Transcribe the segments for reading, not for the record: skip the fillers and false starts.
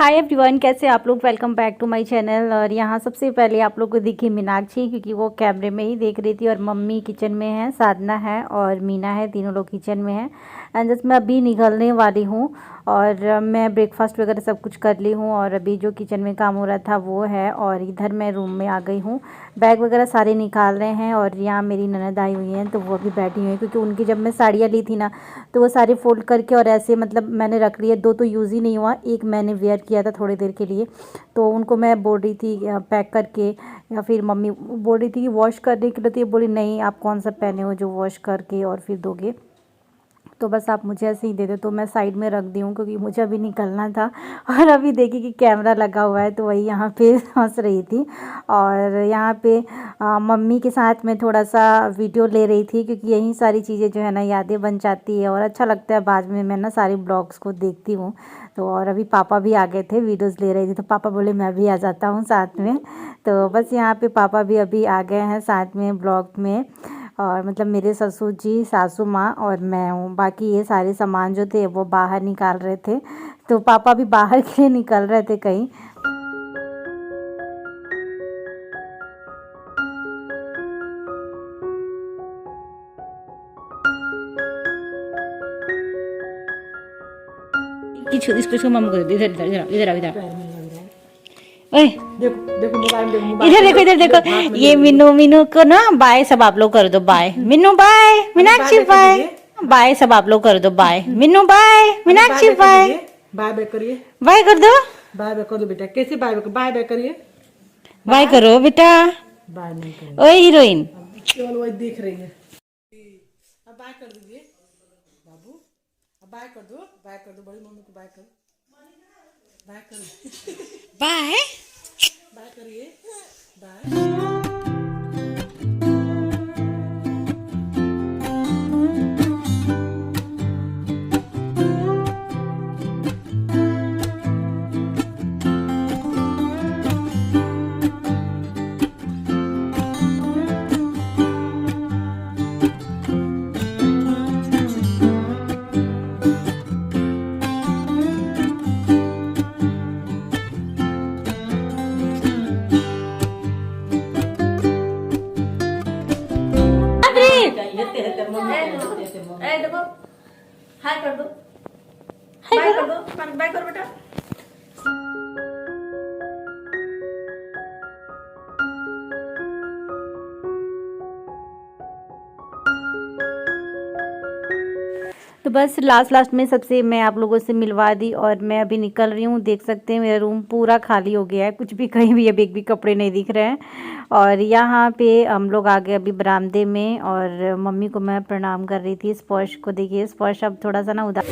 Hi everyone, कैसे आप लोग। Welcome back to my channel. और यहाँ सबसे पहले आप लोग को दिखी मीनाक्षी, क्योंकि वो कैमरे में ही देख रही थी। और मम्मी किचन में है, साधना है और मीना है, तीनों लोग किचन में हैं। एंड जस्ट मैं अभी निकलने वाली हूँ और मैं ब्रेकफास्ट वगैरह सब कुछ कर ली हूँ। और अभी जो किचन में काम हो रहा था वो है, और इधर मैं रूम में आ गई हूँ। बैग वगैरह सारे निकाल रहे हैं। और यहाँ मेरी ननद आई हुई हैं, तो वो भी बैठी हुई हैं, क्योंकि उनकी जब मैं साड़ियाँ ली थी ना, तो वो सारे फोल्ड करके और ऐसे मतलब मैंने रख लिए। दो तो यूज़ ही नहीं हुआ, एक मैंने वेयर किया था थोड़ी देर के लिए, तो उनको मैं बोल रही थी पैक करके, या फिर मम्मी बोल रही थी कि वॉश करने के लिए, तो ये बोली नहीं, आप कौन सा पहने हो जो वॉश करके और फिर दोगे, तो बस आप मुझे ऐसे ही दे दो। तो मैं साइड में रख दी हूँ, क्योंकि मुझे अभी निकलना था। और अभी देखी कि कैमरा लगा हुआ है, तो वही यहाँ पे हंस रही थी। और यहाँ पे मम्मी के साथ में थोड़ा सा वीडियो ले रही थी, क्योंकि यही सारी चीज़ें जो है ना यादें बन जाती है और अच्छा लगता है। बाद में मैं ना सारे ब्लॉग्स को देखती हूँ। तो और अभी पापा भी आ गए थे, वीडियोज़ ले रही थी, तो पापा बोले मैं भी आ जाता हूँ साथ में। तो बस यहाँ पे पापा भी अभी आ गए हैं साथ में ब्लॉग में। और मतलब मेरे ससुर जी, सासू माँ और मैं हूँ। बाकी ये सारे सामान जो थे वो बाहर निकाल रहे थे, तो पापा भी बाहर के लिए निकल रहे थे कहीं। इसको इसको मम्मी को दे, इधर इधर इधर इधर इधर। ओए देखो देखो मोबाइल में देखो इधर देखो, इधर देखो। ये मीनू, मीनू को ना बाय सब आप लोग कर दो, bye Meenu, bye Meenakshi, bye bye सब आप लोग कर दो, bye Meenu, bye Meenakshi, bye bye bye करिए, बाय कर दो, बाय बाय कर दो बेटा। कैसे बाय बाय बाय बाय करिए, बाय करो बेटा। बाय नहीं करिए। ओए हीरोइन, केवल वही देख रही है। अब बाय कर दीजिए बाबू, अब बाय कर दो, बाय कर दो, बड़ी मम्मी को बाय करो, बाय करो, बाय बाय करिए, बाय। देखो, हाय कर दो, बाय कर दो, बाय करो बेटा। तो बस लास्ट में सबसे मैं आप लोगों से मिलवा दी, और मैं अभी निकल रही हूँ। देख सकते हैं मेरा रूम पूरा खाली हो गया है, कुछ भी कहीं भी अभी एक भी कपड़े नहीं दिख रहे हैं। और यहाँ पे हम लोग आ गए अभी बरामदे में, और मम्मी को मैं प्रणाम कर रही थी। स्पर्श को देखिए, स्पर्श अब थोड़ा सा ना उदास।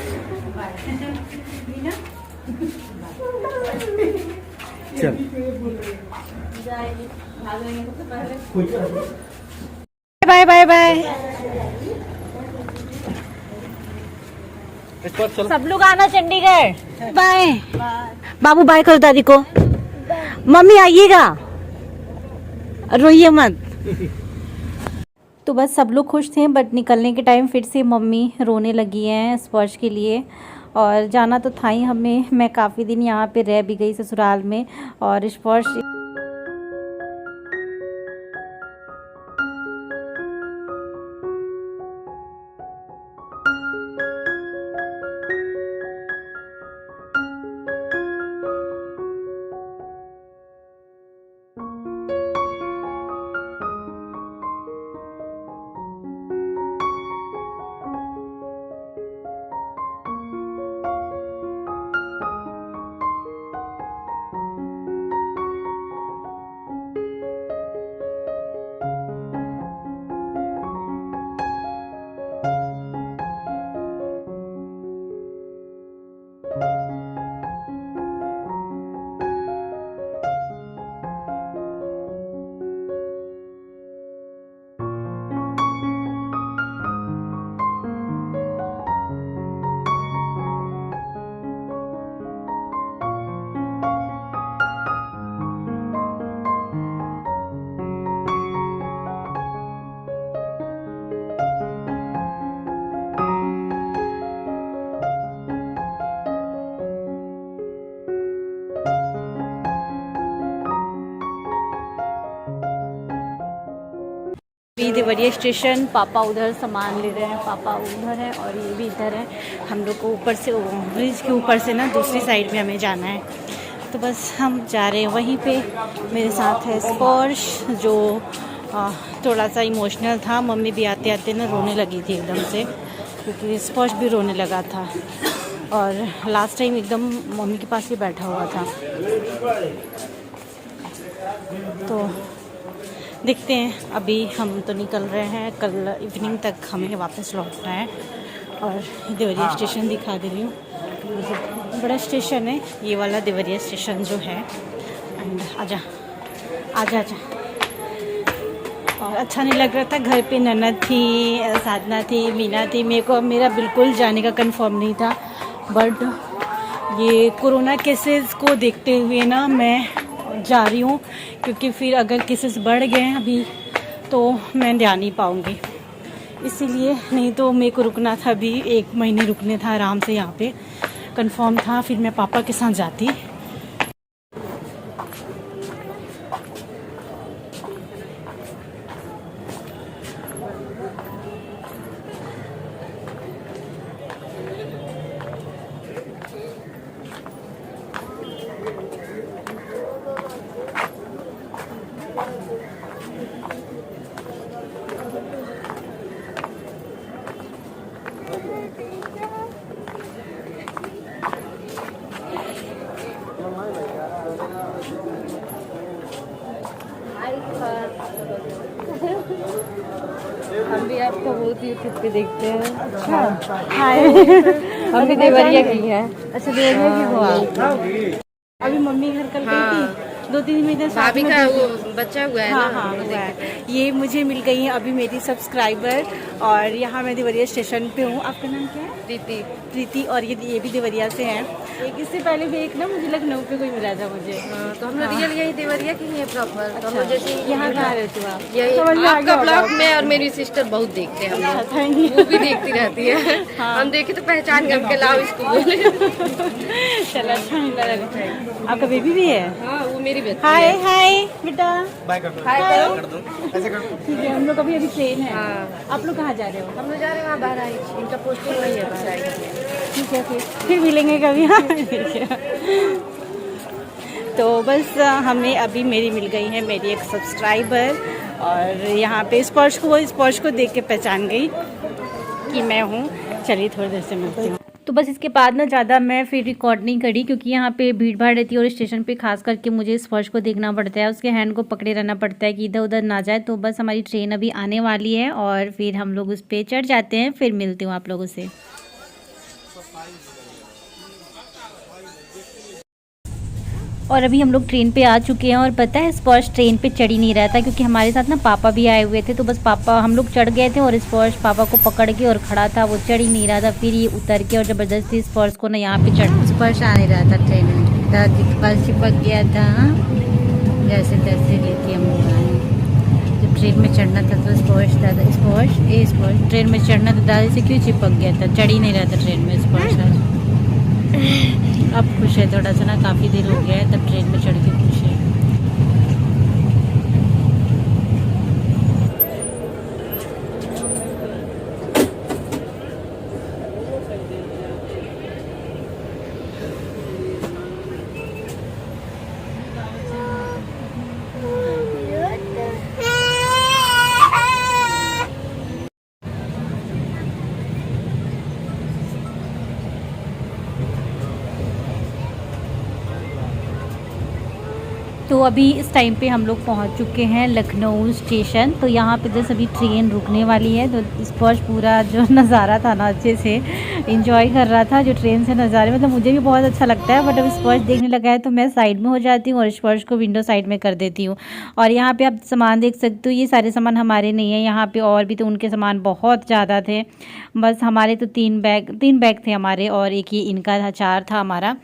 बाय बाय बाय, सब लोग आना चंडीगढ़। बाय बाबू, बाय करो दादी को। मम्मी आइएगा, रोइए मत। तो बस सब लोग खुश थे, बट निकलने के टाइम फिर से मम्मी रोने लगी हैं स्पर्श के लिए। और जाना तो था ही हमें। मैं काफ़ी दिन यहाँ पे रह भी गई ससुराल में, और स्पर्श अभी देवरिया स्टेशन, पापा उधर सामान ले रहे हैं, पापा उधर है और ये भी इधर है। हम लोग को ऊपर से ब्रिज के ऊपर से ना दूसरी साइड में हमें जाना है, तो बस हम जा रहे हैं वहीं पे। मेरे साथ है स्पर्श जो थोड़ा सा इमोशनल था। मम्मी भी आते आते ना रोने लगी थी एकदम से, क्योंकि स्पर्श भी रोने लगा था और लास्ट टाइम एकदम मम्मी के पास ही बैठा हुआ था। तो देखते हैं, अभी हम तो निकल रहे हैं, कल इवनिंग तक हमें वापस लौटना है। और देवरिया स्टेशन दिखा दे रही हूँ, बड़ा स्टेशन है ये वाला देवरिया स्टेशन जो है। एंड आजा आजा आजा। और अच्छा नहीं लग रहा था, घर पे ननद थी, साधना थी, मीना थी। मेरा बिल्कुल जाने का कंफर्म नहीं था, बट ये कोरोना केसेस को देखते हुए ना मैं जा रही हूँ, क्योंकि फिर अगर केसेस बढ़ गए अभी तो मैं जा नहीं पाऊँगी। इसीलिए, नहीं तो मेरे को रुकना था, अभी 1 महीने रुकने था आराम से यहाँ पे, कंफर्म था। फिर मैं पापा के साथ जाती। हम भी आपको बहुत यूट्यूब पे देखते हैं। अच्छा, हाय। हम भी देवरिया की है। अच्छा, देवरिया की हो आप? अभी मम्मी घर कल गई थी, 2-3 महीने भाभी का वो बच्चा हुआ है हाँ ना। हाँ हुआ है। ये मुझे मिल गई है अभी मेरी सब्सक्राइबर, और यहाँ मैं देवरिया स्टेशन पे हूँ। आपका नाम क्या है? प्रीति। और ये भी देवरिया से हैं। एक इससे पहले भी एक ना मुझे लखनऊ पे कोई मिला था मुझे। तो हम लोग रियल यही देवरिया की ही है प्रॉपर। तो हम लोग जैसे यहाँ कहाँ रहते हो आप? समझ में आपका ब्लॉग में और मेरी सिस्टर बहुत देखते हैं हम लोग। Thank you. वो भी देखती रहती है। हम देखे तो पहचान करके लाओ इसको बोले। चलो, अच्छा लगा। आपका बेबी भी है? हाँ, वो मेरी बेटी हाय है। हाय बेटा। हाय करो। ठीक है, हम लोग अभी ट्रेन है। हाँ। आप लोग कहाँ जा रहे हो? हम लोग जा रहे हैं वहाँ बहराइच, इनका पोस्टिंग वही है बहराइच। ठीक है, फिर मिलेंगे कभी। हाँ। तो बस हमें अभी मेरी मिल गई है मेरी एक सब्सक्राइबर, और यहाँ पे स्पर्श को देख के पहचान गई कि मैं हूँ। चलिए थोड़ी देर से मिलती हूँ। तो बस इसके बाद ना ज़्यादा मैं फिर रिकॉर्ड नहीं करी, क्योंकि यहाँ पे भीड़ भाड़ रहती है और स्टेशन पे खास करके मुझे स्पर्श को देखना पड़ता है, उसके हैंड को पकड़े रहना पड़ता है कि इधर उधर ना जाए। तो बस हमारी ट्रेन अभी आने वाली है और फिर हम लोग उस पर चढ़ जाते हैं, फिर मिलती हूँ आप लोगों से। और अभी हम लोग ट्रेन पे आ चुके हैं, और पता है स्पर्श ट्रेन पे चढ़ ही नहीं रहा था, क्योंकि हमारे साथ ना पापा भी आए हुए थे। तो बस पापा, हम लोग चढ़ गए थे और स्पर्श पापा को पकड़ के और खड़ा था, वो चढ़ ही नहीं रहा था। फिर ये उतर के और ज़बरदस्ती स्पर्श को ना यहाँ पे चढ़, स्पर्श आ नहीं रहा था ट्रेन में, दादी के पास चिपक गया था। जैसे तैसे लेके हम लोग आए। जब ट्रेन में चढ़ना था तो स्पर्श ट्रेन में चढ़ना था, दादी से क्यों चिपक गया था, चढ़ ही नहीं रहा था ट्रेन में स्पर्श आज। अब खुश है थोड़ा सा ना, काफ़ी देर हो गया है तब ट्रेन में चढ़ के खुश है। तो अभी इस टाइम पे हम लोग पहुंच चुके हैं लखनऊ स्टेशन। तो यहाँ पे जैसे अभी ट्रेन रुकने वाली है, तो स्पर्श पूरा जो नज़ारा था ना अच्छे से इंजॉय कर रहा था, जो ट्रेन से नज़ारे, मतलब मुझे भी बहुत अच्छा लगता है। बट अब स्पर्श देखने लगा है तो मैं साइड में हो जाती हूँ और स्पर्श को विंडो साइड में कर देती हूँ। और यहाँ पे आप सामान देख सकते हो, ये सारे सामान हमारे नहीं है, यहाँ पे और भी तो उनके सामान बहुत ज़्यादा थे। बस हमारे तो 3 बैग थे हमारे, और एक ही इनका था, 4 था हमारा।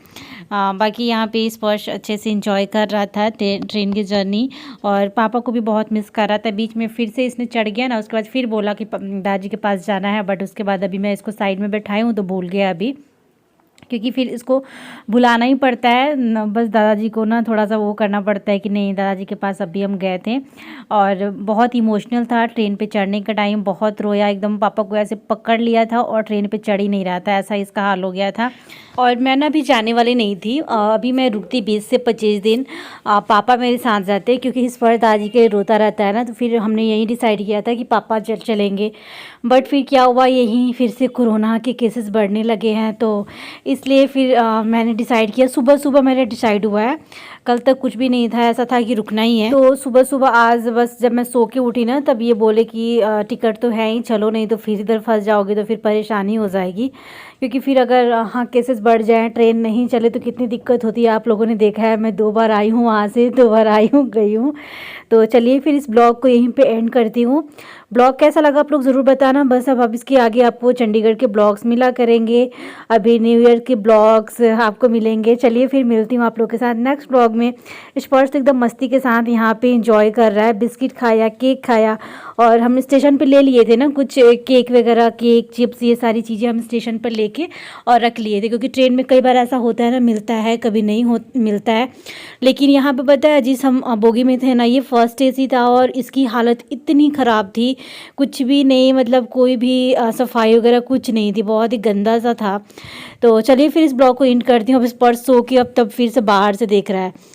बाकी यहाँ पे स्पर्श अच्छे से इंजॉय कर रहा था ट्रेन की जर्नी, और पापा को भी बहुत मिस कर रहा था। बीच में फिर से इसने चढ़ गया ना, उसके बाद फिर बोला कि दादी के पास जाना है, बट उसके बाद अभी मैं इसको साइड में बैठाई हूँ तो भूल गया अभी। क्योंकि फिर इसको बुलाना ही पड़ता है बस दादाजी को ना थोड़ा सा वो करना पड़ता है कि नहीं, दादाजी के पास अभी हम गए थे और बहुत इमोशनल था। ट्रेन पे चढ़ने का टाइम बहुत रोया, एकदम पापा को ऐसे पकड़ लिया था और ट्रेन पे चढ़ ही नहीं रहा था, ऐसा इसका हाल हो गया था। और मैं ना अभी जाने वाली नहीं थी, अभी मैं रुकती 20 से 25 दिन। पापा मेरे साथ जाते क्योंकि इस पर दादाजी के रोता रहता है ना, तो फिर हमने यही डिसाइड किया था कि पापा चलेंगे। बट फिर क्या हुआ, यहीं फिर से कोरोना के केसेस बढ़ने लगे हैं, तो इसलिए फिर मैंने डिसाइड किया। सुबह सुबह मेरा डिसाइड हुआ है, कल तक कुछ भी नहीं था, ऐसा था कि रुकना ही है। तो सुबह सुबह आज बस जब मैं सो के उठी ना, तब ये बोले कि टिकट तो है ही, चलो नहीं तो फिर इधर फंस जाओगे तो फिर परेशानी हो जाएगी। क्योंकि फिर अगर हाँ केसेस बढ़ जाएं, ट्रेन नहीं चले तो कितनी दिक्कत होती है। आप लोगों ने देखा है, मैं 2 बार आई हूँ वहाँ से, 2 बार आई हूँ गई हूँ। तो चलिए फिर इस ब्लॉग को यहीं पे एंड करती हूँ। ब्लॉग कैसा लगा आप लोग ज़रूर बताना। बस अब इसके आगे आपको चंडीगढ़ के ब्लॉग्स मिला करेंगे, अभी न्यू ईयर के ब्लॉग्स आपको मिलेंगे। चलिए फिर मिलती हूँ आप लोग के साथ नेक्स्ट ब्लॉग में। स्पर्श तो एकदम मस्ती के साथ यहाँ पे इंजॉय कर रहा है, बिस्किट खाया, केक खाया, और हम स्टेशन पे ले लिए थे ना कुछ केक वगैरह, केक चिप्स, ये सारी चीज़ें हम स्टेशन पर लेके और रख लिए थे। क्योंकि ट्रेन में कई बार ऐसा होता है ना, मिलता है कभी नहीं मिलता है। लेकिन यहाँ पे पता है, जिस हम बोगी में थे ना, ये फर्स्ट एसी था और इसकी हालत इतनी ख़राब थी, कुछ भी नहीं, मतलब कोई भी सफाई वगैरह कुछ नहीं थी, बहुत ही गंदा सा था। तो चलिए फिर इस ब्लॉग को एंड करती हूँ। अब इस पर सो के अब तब फिर से बाहर से देख रहा है।